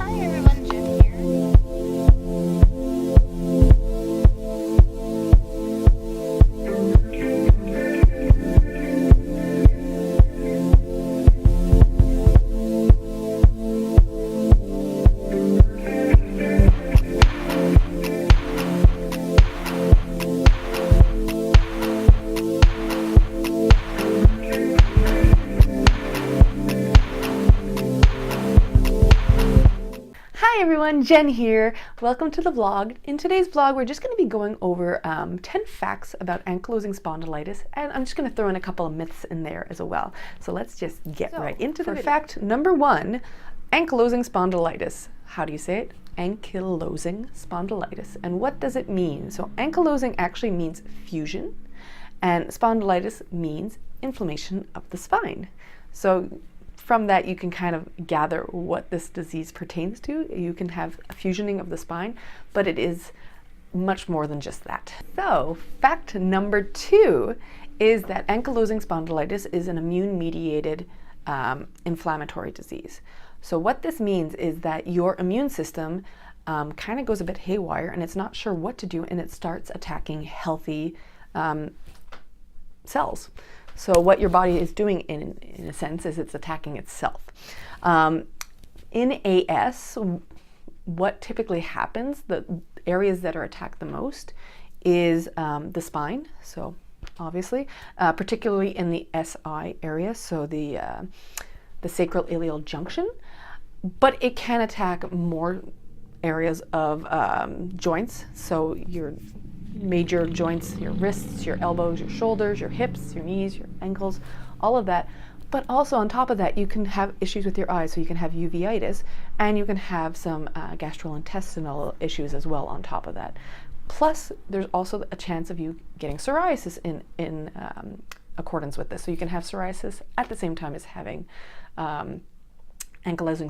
Hi everyone, Jen here. Hi everyone, Jen here. Welcome to the vlog. In today's vlog, we're just going to be going over 10 facts about ankylosing spondylitis, and I'm just going to throw in a couple of myths in there as well. So let's just get right into the video. Fact number 1, ankylosing spondylitis. How do you say it? Ankylosing spondylitis. And what does it mean? So ankylosing actually means fusion, and spondylitis means inflammation of the spine. So from that, you can kind of gather what this disease pertains to. You can have a fusioning of the spine, but it is much more than just that. So, fact number 2 is that ankylosing spondylitis is an immune-mediated inflammatory disease. So what this means is that your immune system kind of goes a bit haywire, and it's not sure what to do, and it starts attacking healthy cells. So what your body is doing in a sense is it's attacking itself. In AS, what typically happens, the areas that are attacked the most is the spine, so obviously, particularly in the SI area, so the sacroiliac junction, but it can attack more areas of joints, so your major joints, your wrists, your elbows, your shoulders, your hips, your knees, your ankles, all of that. But also on top of that, you can have issues with your eyes, so you can have uveitis, and you can have some gastrointestinal issues as well on top of that. Plus, there's also a chance of you getting psoriasis in accordance with this. So you can have psoriasis at the same time as having ankylosing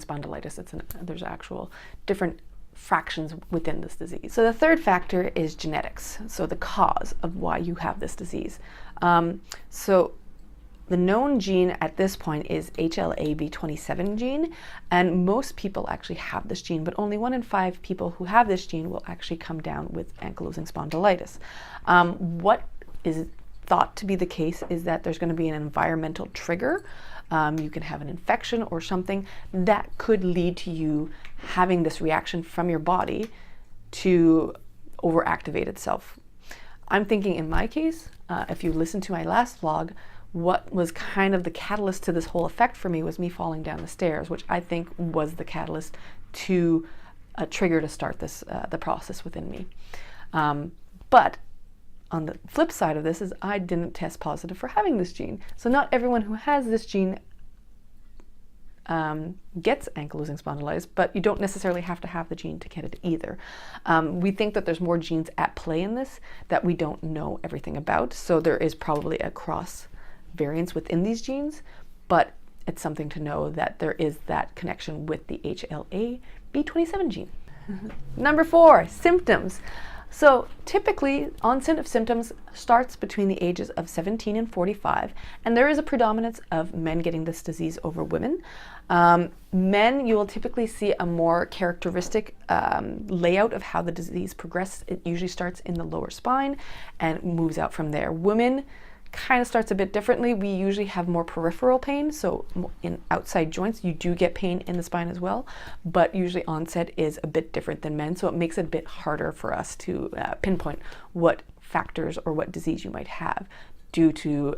spondylitis. There's actual different fractions within this disease. So the third factor is genetics, so the cause of why you have this disease. So the known gene at this point is HLA-B27 gene, and most people actually have this gene, but only 1 in 5 people who have this gene will actually come down with ankylosing spondylitis. What is thought to be the case is that there's going to be an environmental trigger. You can have an infection or something that could lead to you having this reaction from your body to overactivate itself. I'm thinking in my case, if you listen to my last vlog, what was kind of the catalyst to this whole effect for me was me falling down the stairs, which I think was the catalyst to a trigger to start this the process within me. But on the flip side of this is I didn't test positive for having this gene. So not everyone who has this gene gets ankylosing spondylitis, but you don't necessarily have to have the gene to get it either. We think that there's more genes at play in this that we don't know everything about. So there is probably a cross variance within these genes, but it's something to know that there is that connection with the HLA-B27 gene. Number 4, symptoms. So typically, onset of symptoms starts between the ages of 17 and 45, and there is a predominance of men getting this disease over women. Men, you will typically see a more characteristic layout of how the disease progresses. It usually starts in the lower spine and moves out from there. Women kind of starts a bit differently. We usually have more peripheral pain, so in outside joints you do get pain in the spine as well, but usually onset is a bit different than men, so it makes it a bit harder for us to pinpoint what factors or what disease you might have due to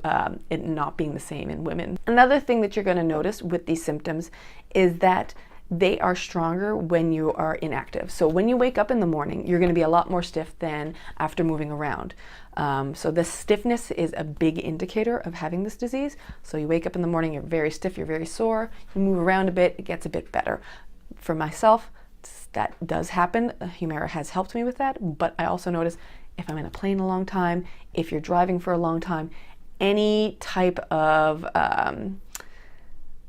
it not being the same in women. Another thing that you're going to notice with these symptoms is that they are stronger when you are inactive. So when you wake up in the morning, you're going to be a lot more stiff than after moving around. So the stiffness is a big indicator of having this disease. So you wake up in the morning, you're very stiff, you're very sore, you move around a bit, it gets a bit better. For myself, that does happen. Humira has helped me with that, but I also notice if I'm in a plane a long time, if you're driving for a long time, any type of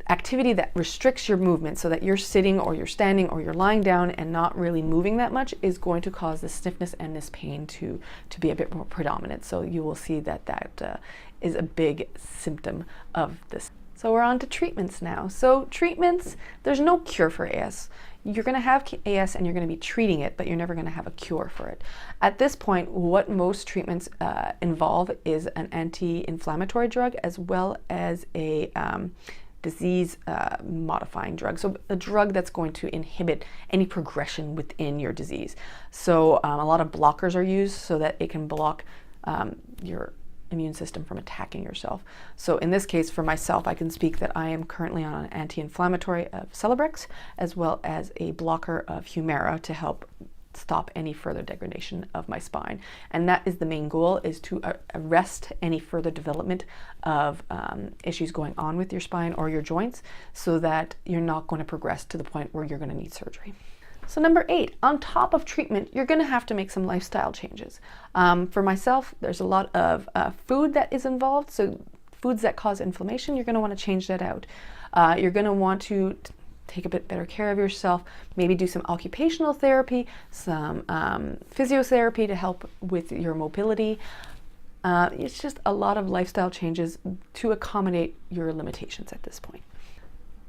activity that restricts your movement so that you're sitting or you're standing or you're lying down and not really moving that much is going to cause this stiffness and this pain to be a bit more predominant. So you will see that that is a big symptom of this. So we're on to treatments now. So treatments, there's no cure for AS. You're going to have AS and you're going to be treating it, but you're never going to have a cure for it. At this point, what most treatments involve is an anti-inflammatory drug as well as a disease modifying drug. So a drug that's going to inhibit any progression within your disease. So a lot of blockers are used so that it can block your immune system from attacking yourself. So in this case, for myself, I can speak that I am currently on an anti-inflammatory of Celebrex as well as a blocker of Humira to help stop any further degradation of my spine. And that is the main goal, is to arrest any further development of issues going on with your spine or your joints so that you're not going to progress to the point where you're going to need surgery. So number 8, on top of treatment, you're going to have to make some lifestyle changes. For myself, there's a lot of food that is involved. So foods that cause inflammation, you're going to want to change that out. You're going to want to take a bit better care of yourself, maybe do some occupational therapy, some physiotherapy to help with your mobility. It's just a lot of lifestyle changes to accommodate your limitations at this point.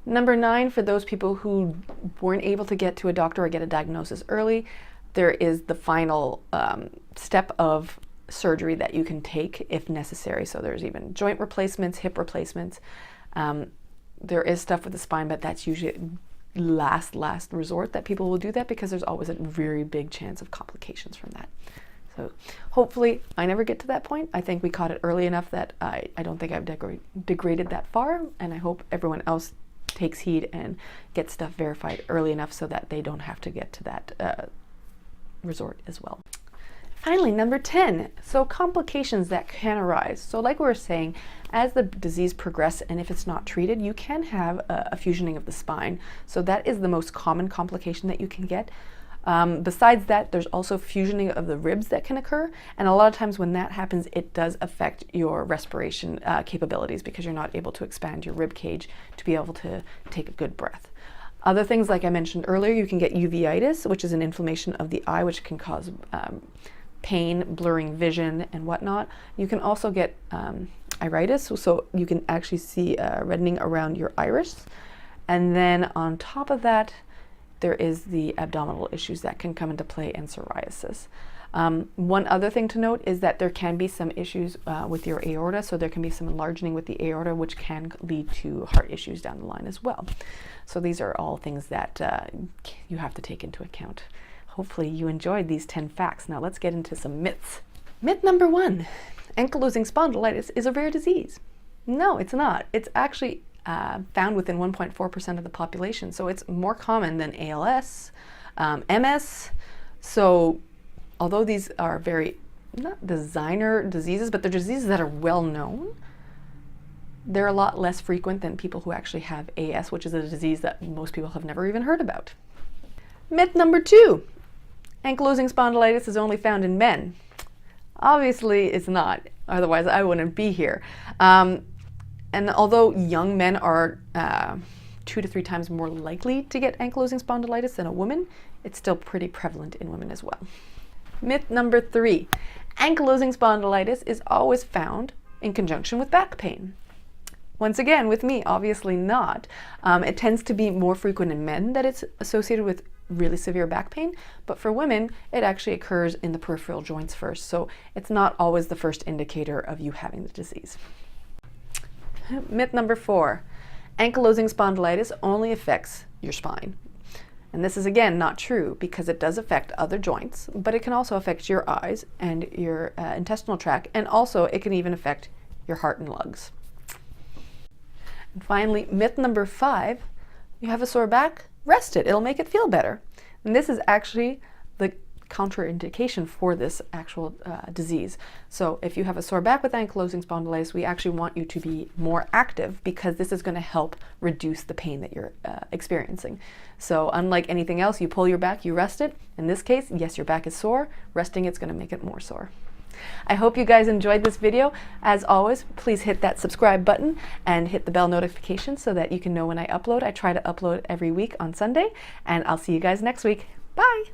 Number 9, for those people who weren't able to get to a doctor or get a diagnosis early, there is the final step of surgery that you can take if necessary. So there's even joint replacements, hip replacements. There is stuff with the spine, but that's usually last resort that people will do that because there's always a very big chance of complications from that. So hopefully I never get to that point. I think we caught it early enough that I don't think I've degraded that far, and I hope everyone else takes heed and gets stuff verified early enough so that they don't have to get to that resort as well. Finally, number 10, so complications that can arise. So like we were saying, as the disease progresses and if it's not treated, you can have a fusioning of the spine. So that is the most common complication that you can get. Besides that, there's also fusioning of the ribs that can occur, and a lot of times when that happens, it does affect your respiration capabilities because you're not able to expand your rib cage to be able to take a good breath. Other things, like I mentioned earlier, you can get uveitis, which is an inflammation of the eye, which can cause pain, blurring vision, and whatnot. You can also get iritis, so you can actually see reddening around your iris. And then on top of that, there is the abdominal issues that can come into play and psoriasis. One other thing to note is that there can be some issues with your aorta, so there can be some enlarging with the aorta, which can lead to heart issues down the line as well. So these are all things that you have to take into account. Hopefully you enjoyed these 10 facts. Now let's get into some myths. Myth number 1, ankylosing spondylitis is a rare disease. No, it's not. It's actually found within 1.4% of the population. So it's more common than ALS, MS. So although these are very, not designer diseases, but they're diseases that are well known, they're a lot less frequent than people who actually have AS, which is a disease that most people have never even heard about. Myth number 2, ankylosing spondylitis is only found in men. Obviously it's not, otherwise I wouldn't be here. And although young men are 2 to 3 times more likely to get ankylosing spondylitis than a woman, it's still pretty prevalent in women as well. Myth number 3, ankylosing spondylitis is always found in conjunction with back pain. Once again, with me, obviously not. It tends to be more frequent in men that it's associated with really severe back pain, but for women, it actually occurs in the peripheral joints first, so it's not always the first indicator of you having the disease. Myth number 4, ankylosing spondylitis only affects your spine. And this is again not true because it does affect other joints, but it can also affect your eyes and your intestinal tract, and also it can even affect your heart and lungs. And finally, myth number 5, you have a sore back, rest it, it'll make it feel better. And this is actually the contraindication for this actual disease. So if you have a sore back with ankylosing spondylitis, we actually want you to be more active because this is going to help reduce the pain that you're experiencing. So unlike anything else, you pull your back, you rest it. In this case, yes, your back is sore. Resting it's going to make it more sore. I hope you guys enjoyed this video. As always, please hit that subscribe button and hit the bell notification so that you can know when I upload. I try to upload every week on Sunday, and I'll see you guys next week. Bye!